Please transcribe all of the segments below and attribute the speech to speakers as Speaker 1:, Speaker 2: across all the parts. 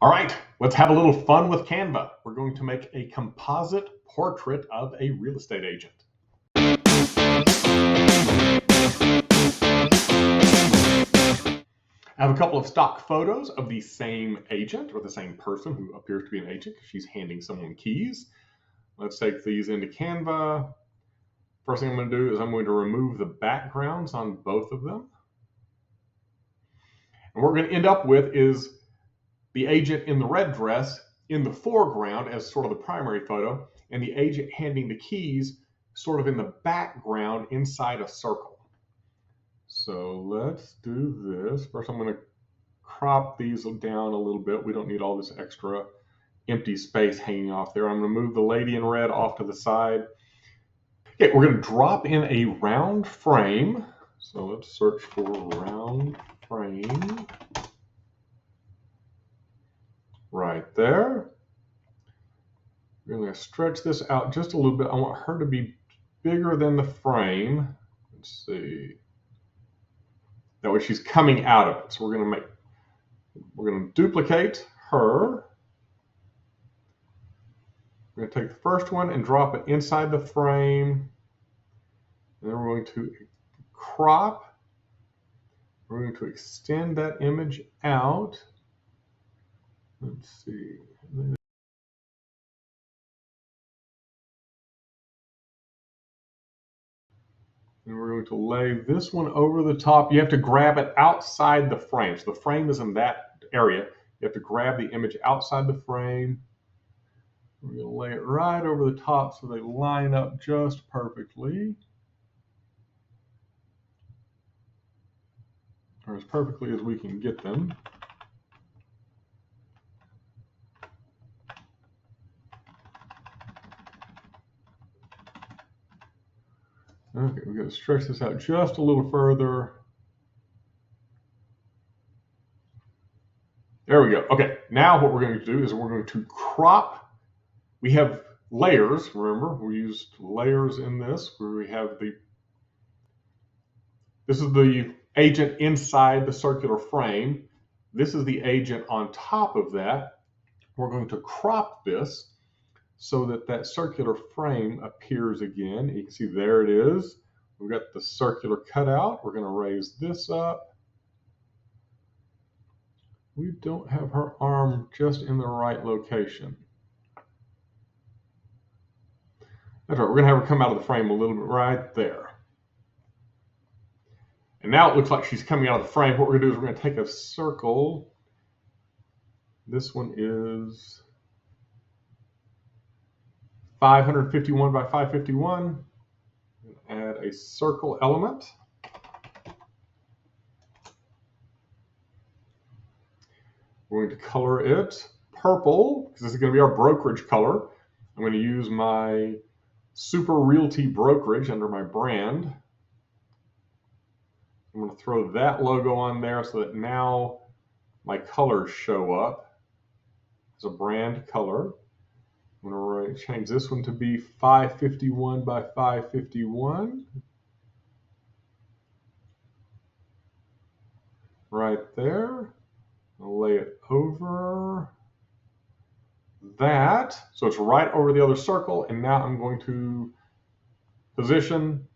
Speaker 1: All right, let's have a little fun with Canva. We're going to make a composite portrait of a real estate agent. I have a couple of stock photos of the same agent or the same person who appears to be an agent because she's handing someone keys. Let's take these into Canva. First thing I'm going to do is I'm going to remove the backgrounds on both of them. And what we're going to end up with is the agent in the red dress in the foreground as sort of the primary photo, and the agent handing the keys sort of in the background inside a circle. So let's do this. First, I'm going to crop these down a little bit. We don't need all this extra empty space hanging off there. I'm going to move the lady in red off to the side. Okay, we're going to drop in a round frame. So let's search for round frame. Right there. We're going to stretch this out just a little bit. I want her to be bigger than the frame. Let's see. That way she's coming out of it. So we're going to duplicate her. We're going to take the first one and drop it inside the frame. And then we're going to crop. We're going to extend that image out. Let's see. And we're going to lay this one over the top. You have to grab it outside the frame. So the frame is in that area. You have to grab the image outside the frame. We're going to lay it right over the top so they line up just perfectly. Or as perfectly as we can get them. Okay, we're going to stretch this out just a little further. There we go. Okay, now what we're going to do is we're going to crop. We have layers, remember, we used layers in this, where we have this is the agent inside the circular frame. This is the agent on top of that. We're going to crop this so that that circular frame appears again. You can see there it is. We've got the circular cutout. We're going to raise this up. We don't have her arm just in the right location. That's right, we're going to have her come out of the frame a little bit right there. And now it looks like she's coming out of the frame. What we're going to do is we're going to take a circle. This one is 551 by 551. Add a circle element. We're going to color it purple, because this is going to be our brokerage color. I'm going to use my Super Realty brokerage under my brand. I'm going to throw that logo on there so that now my colors show up as a brand color. I'm going to change this one to be 551 by 551. Right there. I'll lay it over that. So it's right over the other circle. And now I'm going to position,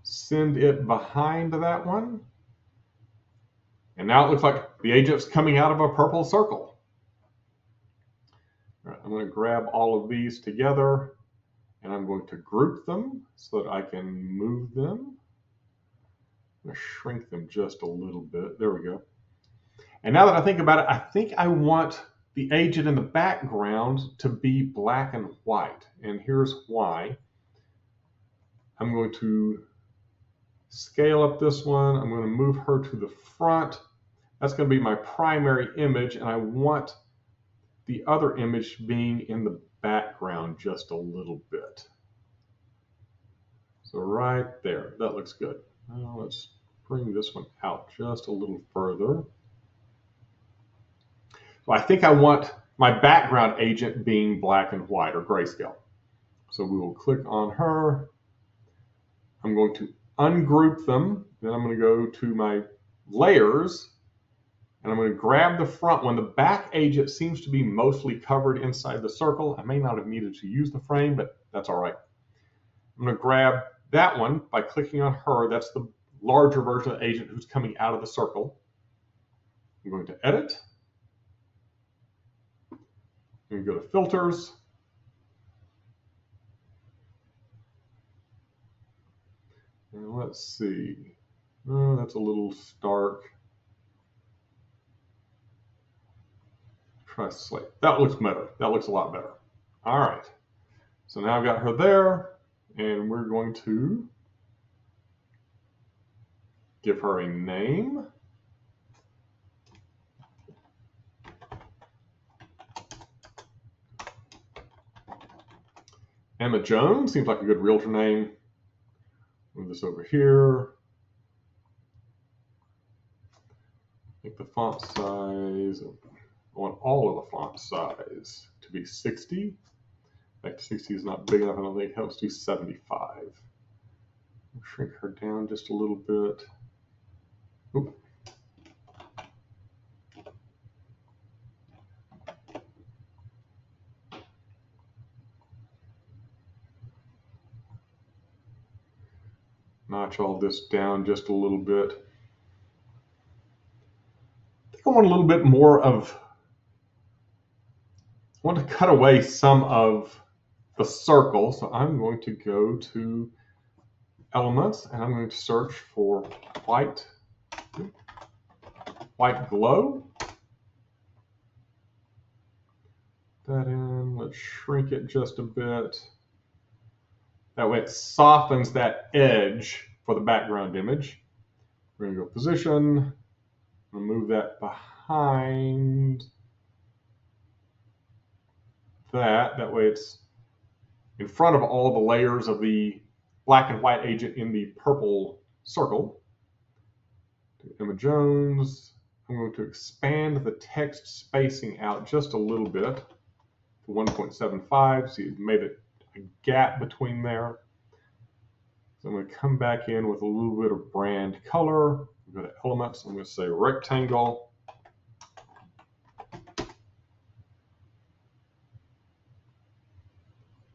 Speaker 1: send it behind that one. And now it looks like the agent's coming out of a purple circle. All right, I'm going to grab all of these together and I'm going to group them so that I can move them. I'm going to shrink them just a little bit. There we go. And now that I think about it, I think I want the agent in the background to be black and white. And here's why. I'm going to scale up this one. I'm going to move her to the front. That's going to be my primary image, and I want the other image being in the background just a little bit. So right there, that looks good. Now let's bring this one out just a little further. So I think I want my background agent being black and white or grayscale. So we will click on her. I'm going to ungroup them. Then I'm going to go to my layers. And I'm going to grab the front one. The back agent seems to be mostly covered inside the circle. I may not have needed to use the frame, but that's all right. I'm going to grab that one by clicking on her. That's the larger version of the agent who's coming out of the circle. I'm going to edit. I'm going to go to filters. And let's see. Oh, that's a little stark. Try slate. That looks better. That looks a lot better. All right. So now I've got her there, and we're going to give her a name. Emma Jones seems like a good realtor name. Move this over here. Make the font size. I want all of the font size to be 60. In fact, 60 is not big enough. I don't think. Let's do 75. I'll shrink her down just a little bit. Oop. Notch all this down just a little bit. I think I want a little bit more of, I want to cut away some of the circle. So I'm going to go to elements and I'm going to search for white glow. That in, let's shrink it just a bit. That way it softens that edge for the background image. We're going to go position, and move that behind that. That way it's in front of all the layers of the black and white agent in the purple circle. Emma Jones. I'm going to expand the text spacing out just a little bit to 1.75. So you've made it a gap between there. So I'm going to come back in with a little bit of brand color. Go to elements. I'm going to say rectangle.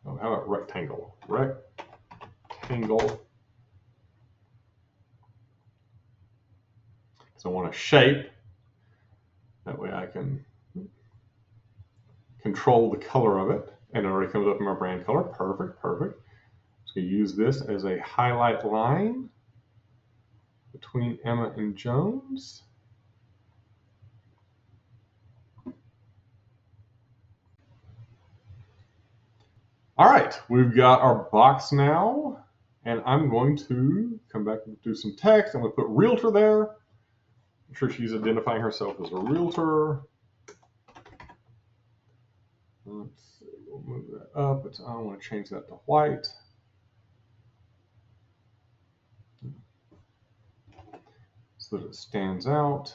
Speaker 1: Oh, how about rectangle? Rectangle. So I want a shape. That way I can control the color of it. And it already comes up in my brand color. Perfect, perfect. So use this as a highlight line between Emma and Jones. All right, we've got our box now, and I'm going to come back and do some text. I'm going to put realtor there. I'm sure she's identifying herself as a realtor. Let's see, we'll move that up. I want to change that to white. So that it stands out.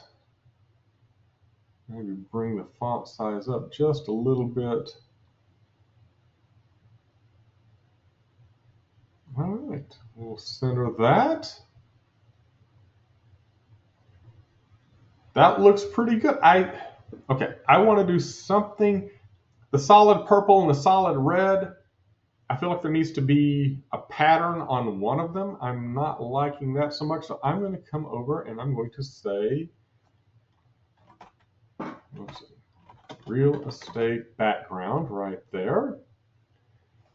Speaker 1: Maybe bring the font size up just a little bit. All right, we'll center that. That looks pretty good. Okay, I want to do something. The solid purple and the solid red, I feel like there needs to be a pattern on one of them. I'm not liking that so much, so I'm going to come over and I'm going to say, real estate background right there.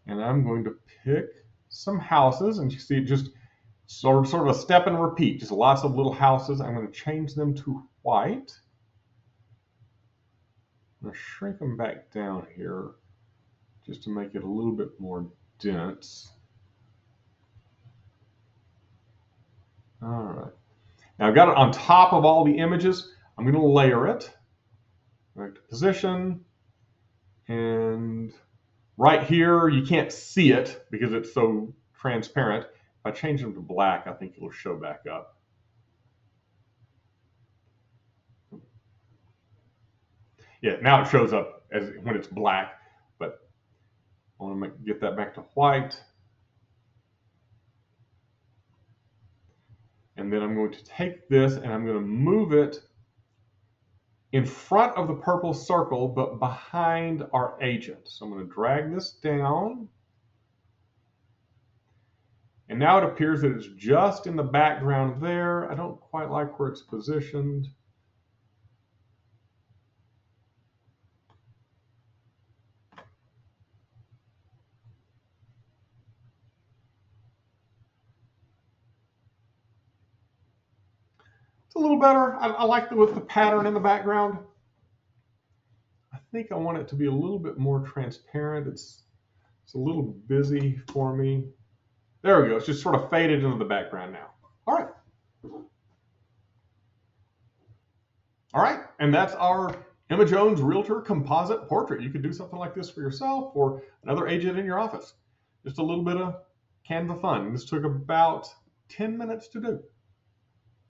Speaker 1: And I'm going to pick some houses, and you see just sort of a step and repeat, just lots of little houses. I'm going to change them to white. I'm going to shrink them back down here just to make it a little bit more dense. All right. Now I've got it on top of all the images. I'm going to layer it. Right to position. And right here, you can't see it because it's so transparent. If I change them to black, I think it'll show back up. Yeah, now it shows up as when it's black, but I want to get that back to white. And then I'm going to take this and I'm going to move it in front of the purple circle, but behind our agent. So I'm going to drag this down. And now it appears that it's just in the background there. I don't quite like where it's positioned. It's a little better. I like with the pattern in the background. I think I want it to be a little bit more transparent. It's a little busy for me. There we go. It's just sort of faded into the background now. All right. All right. And that's our Emma Jones Realtor composite portrait. You could do something like this for yourself or another agent in your office. Just a little bit of Canva fun. This took about 10 minutes to do.